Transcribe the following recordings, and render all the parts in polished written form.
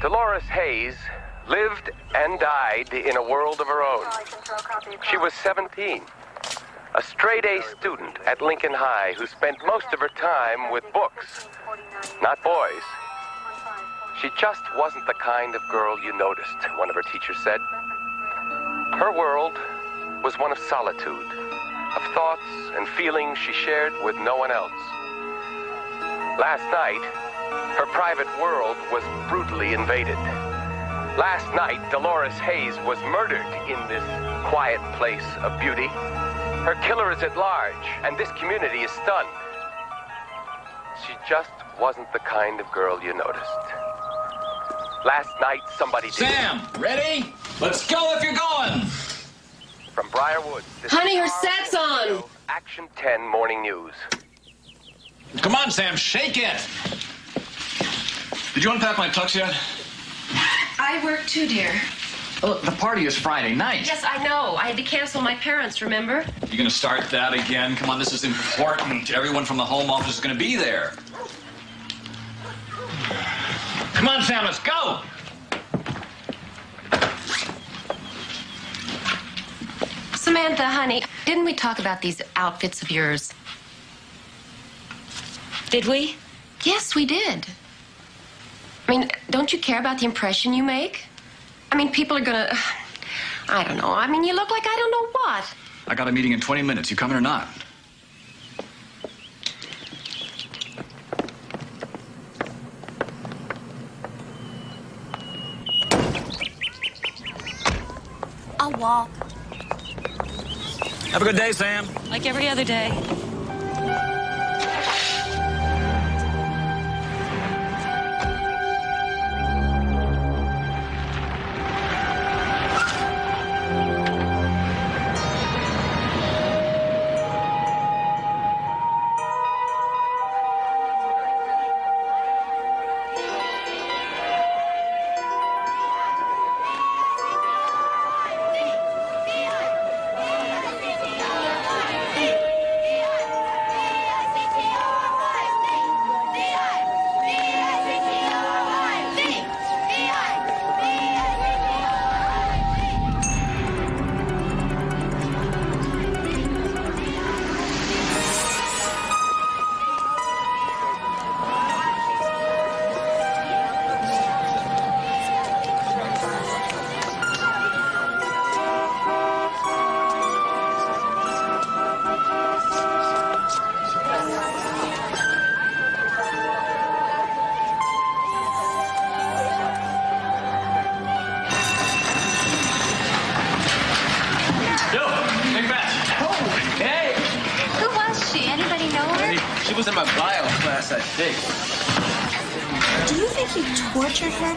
Dolores Hayes lived and died in a world of her own. She was 17, a straight-A student at Lincoln High who spent most of her time with books, not boys. She just wasn't the kind of girl you noticed, one of her teachers said. Her world was one of solitude, of thoughts and feelings she shared with no one else. Last night, her private world was brutally invaded. Last night, Dolores Hayes was murdered in this quiet place of beauty. Her killer is at large, and this community is stunned. She just wasn't the kind of girl you noticed. Last night, somebody did. Sam, ready? Let's go if you're going. From Briarwood. Honey, her set's on. Action 10 Morning News. Come on, Sam, shake it. Did you unpack my tux yet? I work too, dear. Oh, the party is Friday night. Yes, I know. I had to cancel my parents, remember? You gonna start that again? Come on, this is important. Everyone from the home office is gonna be there. Come on, Sam, let's go. Samantha, honey, didn't we talk about these outfits of yours? Did we? Yes, we did. I mean, don't you care about the impression you make? I mean, people are gonna... I don't know. I mean, you look like I don't know what. I got a meeting in 20 minutes. You coming or not? I'll walk. Have a good day, Sam. Like every other day.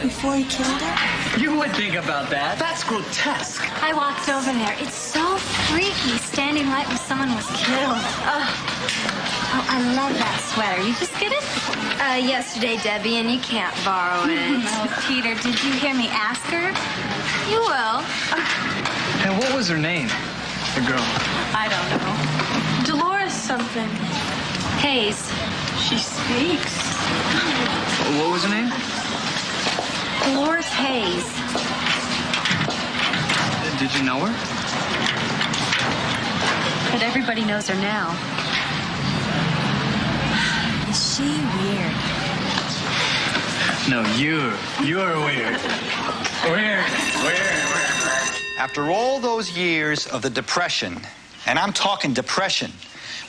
Before he killed her? You would think about that. That's grotesque. I walked over there. It's so freaky standing right when someone was killed. Oh, I love that sweater. You just get it? Yesterday, Debbie, and you can't borrow it. Oh, Peter, did you hear me ask her? You will. And what was her name? The girl. I don't know. Dolores something. Hayes. She speaks. What was her name? Dolores Hayes. Did you know her? But everybody knows her now. Is she weird? No, you're weird. Weird. After all those years of the Depression, and I'm talking depression,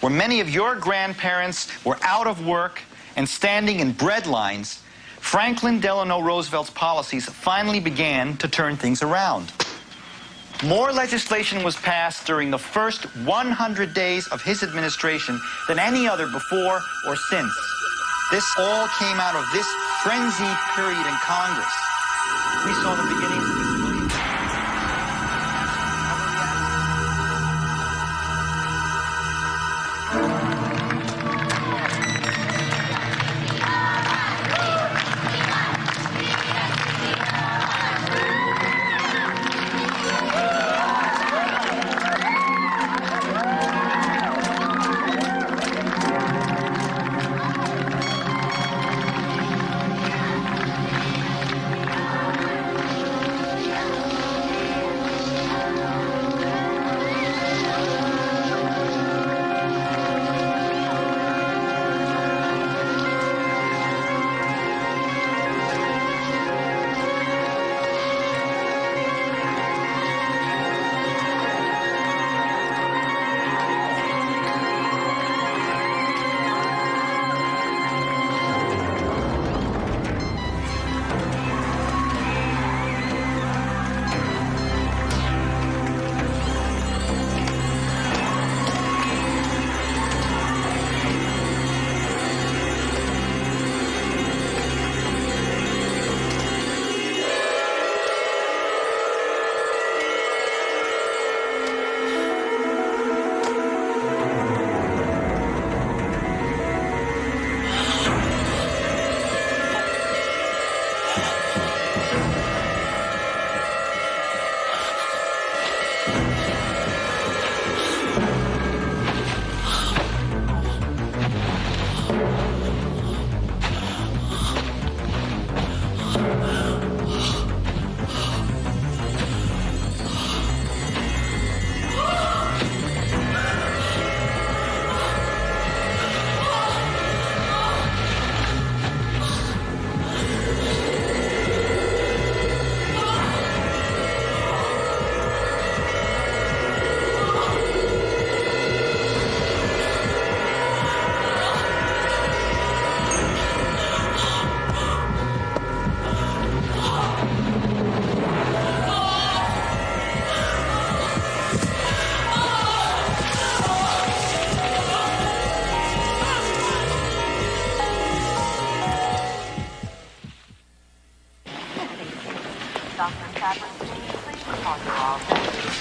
where many of your grandparents were out of work and standing in bread lines, Franklin Delano Roosevelt's policies finally began to turn things around. More legislation was passed during the first 100 days of his administration than any other before or since. This all came out of this frenzied period in Congress. We saw the beginnings of this.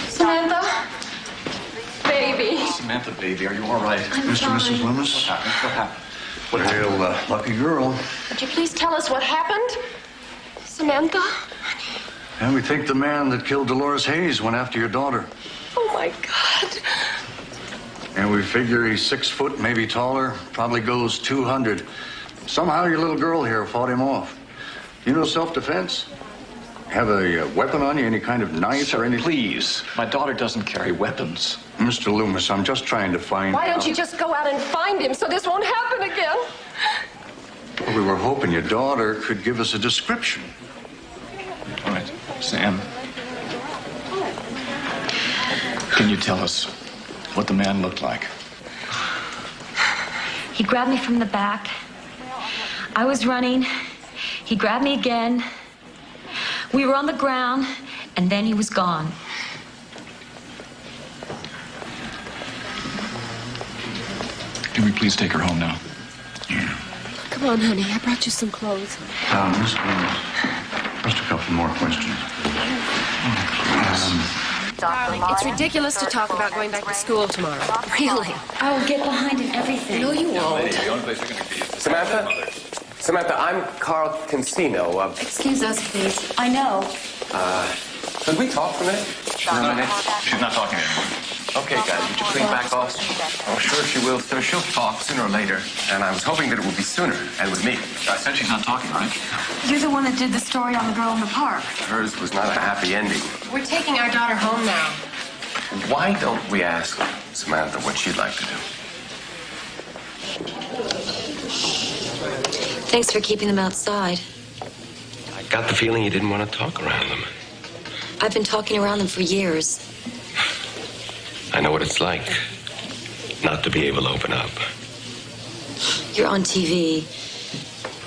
Samantha? Baby. Samantha, baby, are you all right? Mr. and Mrs. Loomis? What happened? What a real lucky girl. Would you please tell us what happened? Samantha? And we think the man that killed Dolores Hayes went after your daughter. Oh, my God. And we figure he's 6 foot, maybe taller, probably goes 200. Somehow your little girl here fought him off. You know self-defense? Have a weapon on you, any kind of knife or anything? Please, my daughter doesn't carry weapons. Mr. Loomis, I'm just trying to find Why don't out. you just go out and find him so this won't happen again? Well, we were hoping your daughter could give us a description. All right, Sam. Can you tell us what the man looked like? He grabbed me from the back. I was running. He grabbed me again. We were on the ground, and then he was gone. Can we please take her home now? Come on, honey. I brought you some clothes. Miss Loomis, just a couple more questions. Darling, it's ridiculous to talk about going back to school tomorrow. Really? I will get behind in everything. No, you won't. Samantha? Samantha, I'm Carl Cancino. Excuse us, please. I know. Could we talk for a minute? She's not talking anymore. Okay, guys, would you please back off? Oh, sure she will, sir. She'll talk sooner or later. And I was hoping that it would be sooner, and with me. I said she's not talking, right? You're the one that did the story on the girl in the park. Hers was not a happy ending. We're taking our daughter home now. Why don't we ask Samantha what she'd like to do? Thanks for keeping them outside. I got the feeling you didn't want to talk around them. I've been talking around them for years. I know what it's like not to be able to open up. You're on TV.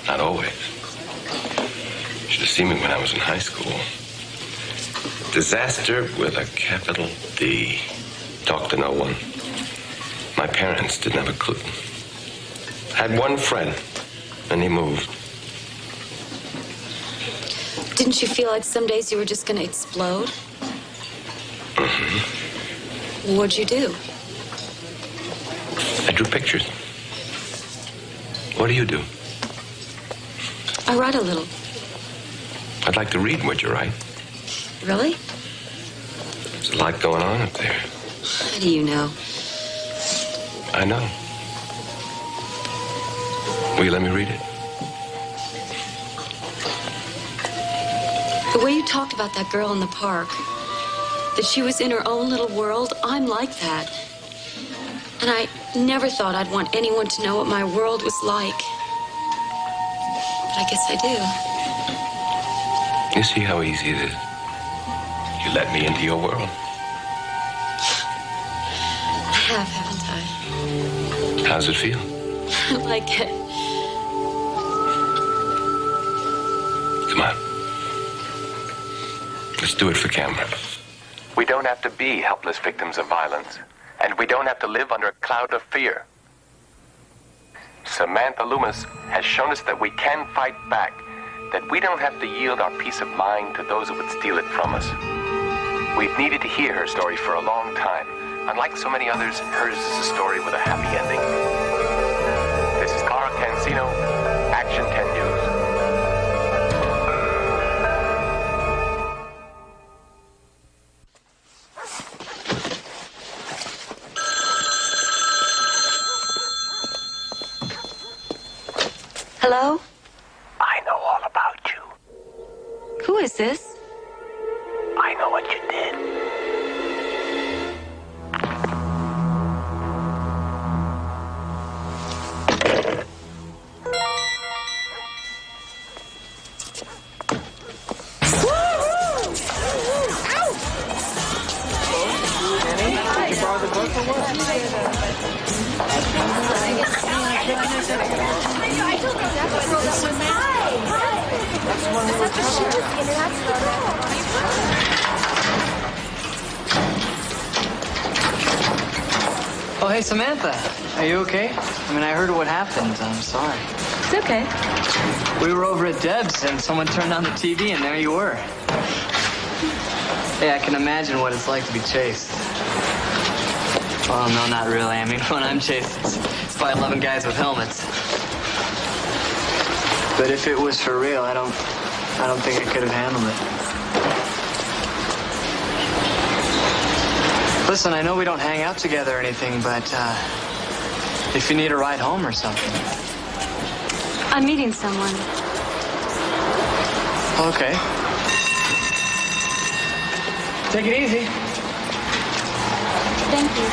Not always. You should have seen me when I was in high school. Disaster with a capital D. Talked to no one. My parents didn't have a clue. Had one friend, and he moved. Didn't you feel like some days you were just going to explode? Mm-hmm. What'd you do? I drew pictures. What do you do? I write a little. I'd like to read what you write. Really? There's a lot going on up there. How do you know? I know. Will you let me read it? The way you talked about that girl in the park, that she was in her own little world, I'm like that. And I never thought I'd want anyone to know what my world was like. But I guess I do. You see how easy it is? You let me into your world. I have, haven't How's it feel? I? I like it. Come on. Let's do it for camera. We don't have to be helpless victims of violence, and we don't have to live under a cloud of fear. Samantha Loomis has shown us that we can fight back, that we don't have to yield our peace of mind to those who would steal it from us. We've needed to hear her story for a long time. Unlike so many others, hers is a story with a happy ending. This is Carl Cancino, Action 10 News. Hello? I know all about you. Who is this? I know what you did. Oh, hey, Samantha. Are you okay? I mean, I heard what happened. I'm sorry. It's okay. We were over at Deb's, and someone turned on the TV, and there you were. Hey, I can imagine what it's like to be chased. Well, no, not really. I mean, when I'm chased, it's by 11 guys with helmets. But if it was for real, I don't think I could have handled it. Listen, I know we don't hang out together or anything, but if you need a ride home or something. I'm meeting someone. Okay. Take it easy. Thank you.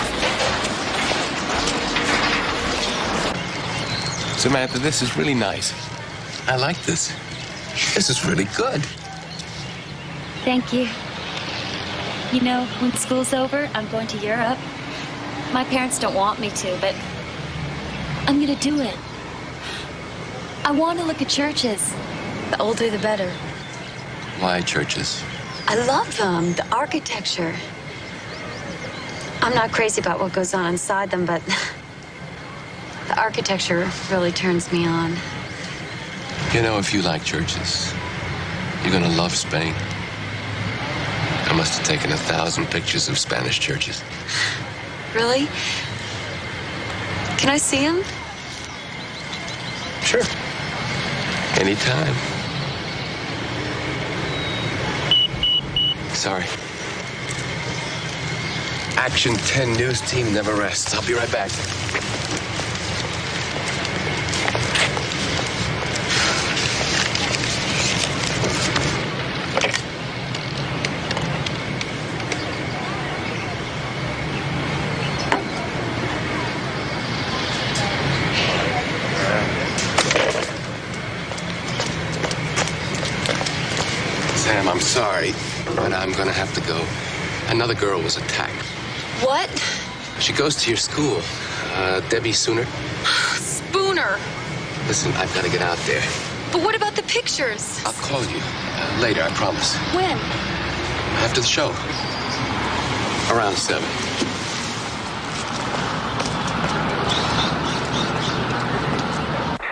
Samantha, this is really nice. I like this. This is really good. Thank you. You know, when school's over, I'm going to Europe. My parents don't want me to, but I'm gonna do it. I want to look at churches. The older, the better. Why churches? I love them, the architecture. I'm not crazy about what goes on inside them, but the architecture really turns me on. You know, if you like churches, you're gonna love Spain. I must have taken 1,000 pictures of Spanish churches. Really? Can I see them? Sure. Anytime. Sorry. Action 10 News team never rests. I'll be right back. Sam, I'm sorry, but I'm gonna have to go. Another girl was attacked. What? She goes to your school. Debbie Sooner. Spooner. Listen, I've got to get out there. But what about the pictures? I'll call you later, I promise. When? After the show. Around 7.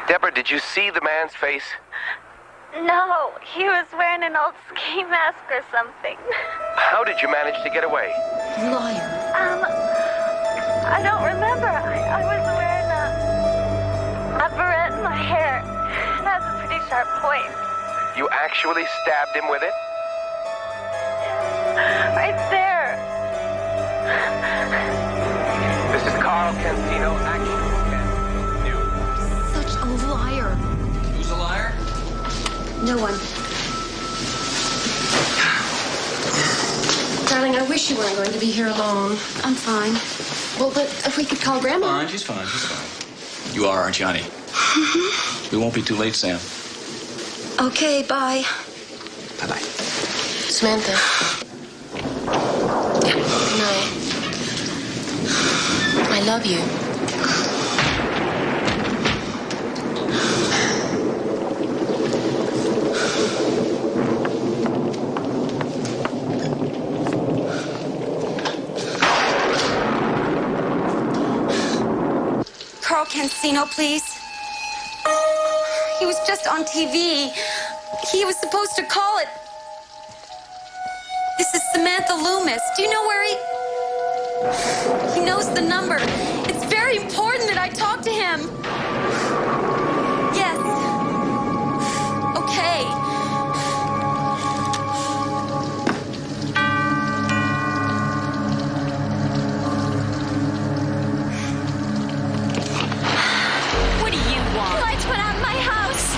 Deborah, did you see the man's face? No, he was wearing an old ski mask or something. How did you manage to get away? Liar. I don't remember. I was wearing a beret in my hair. It has a pretty sharp point. You actually stabbed him with it? Right there. This is Carl Cancino, Action 10 News. Such a liar. Who's a liar? No one. Darling, I wish you weren't going to be here alone. I'm fine. Well, but if we could call Grandma. Fine, she's fine, she's fine. You are, aren't you, honey? We won't be too late, Sam. Okay, bye. Bye-bye. Samantha. Good night. I love you. Carl Cancino, please. He was just on TV. He was supposed to call it. This is Samantha Loomis. Do you know where he knows the number. It's very important that I talk to him. Yes. Okay. What do you want? Lights went out in my house.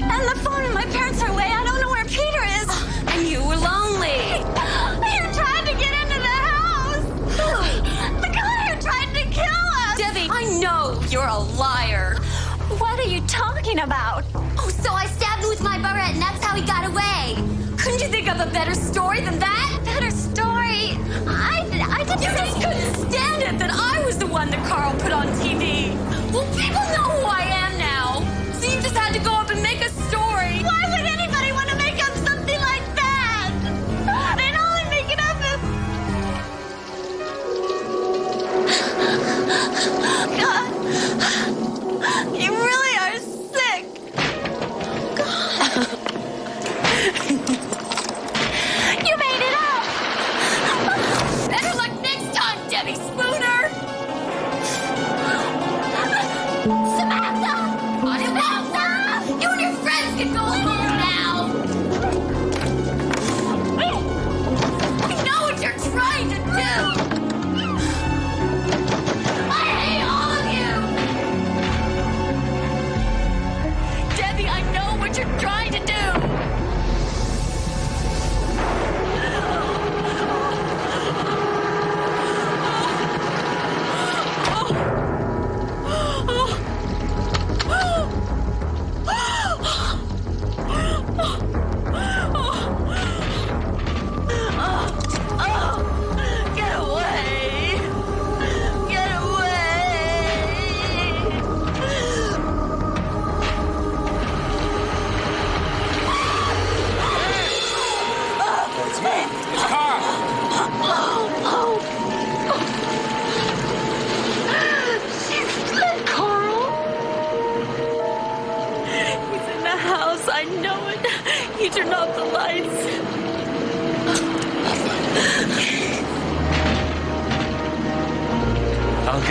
And the phone and my parents are away. I don't know where Peter is. And you were lonely. He tried to get into the house. The guy who tried to kill us. Debbie, I know you're a liar. What are you talking about? Oh, so I stabbed him with my beret and that's how he got away. Couldn't you think of a better story than that? Better story. I didn't You just couldn't stand it that I was the one that Carl put on TV. Well, people know who I am now. So you just had to go up and make a story. Why would anybody want to make up something like that? They'd only make it up if... God. You really are sick. God. You made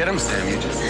Get him, Sam. You just...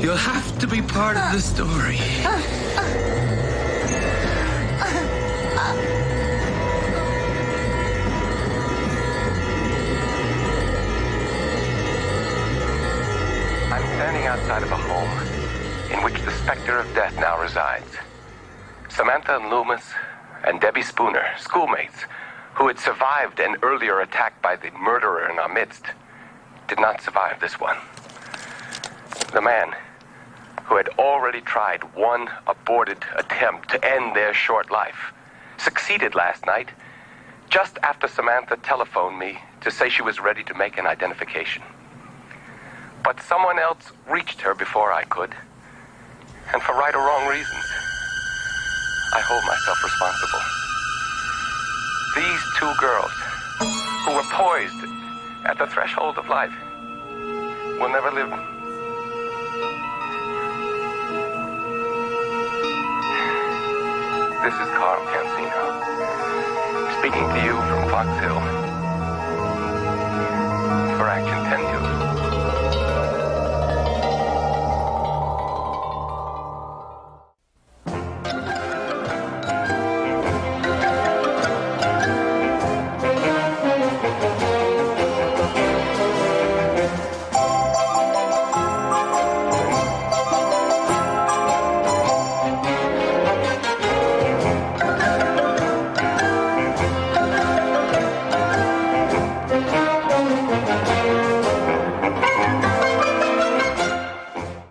You'll have to be part of the story. I'm standing outside of a home in which the specter of death now resides. Samantha and Loomis and Debbie Spooner, schoolmates, who had survived an earlier attack by the murderer in our midst, did not survive this one. The man who had already tried one aborted attempt to end their short life succeeded last night just after Samantha telephoned me to say she was ready to make an identification. But someone else reached her before I could, and for right or wrong reasons, I hold myself responsible. These two girls, who were poised at the threshold of life, will never live. This is Carl Cancino, speaking to you from Fox Hill for Action 10 News.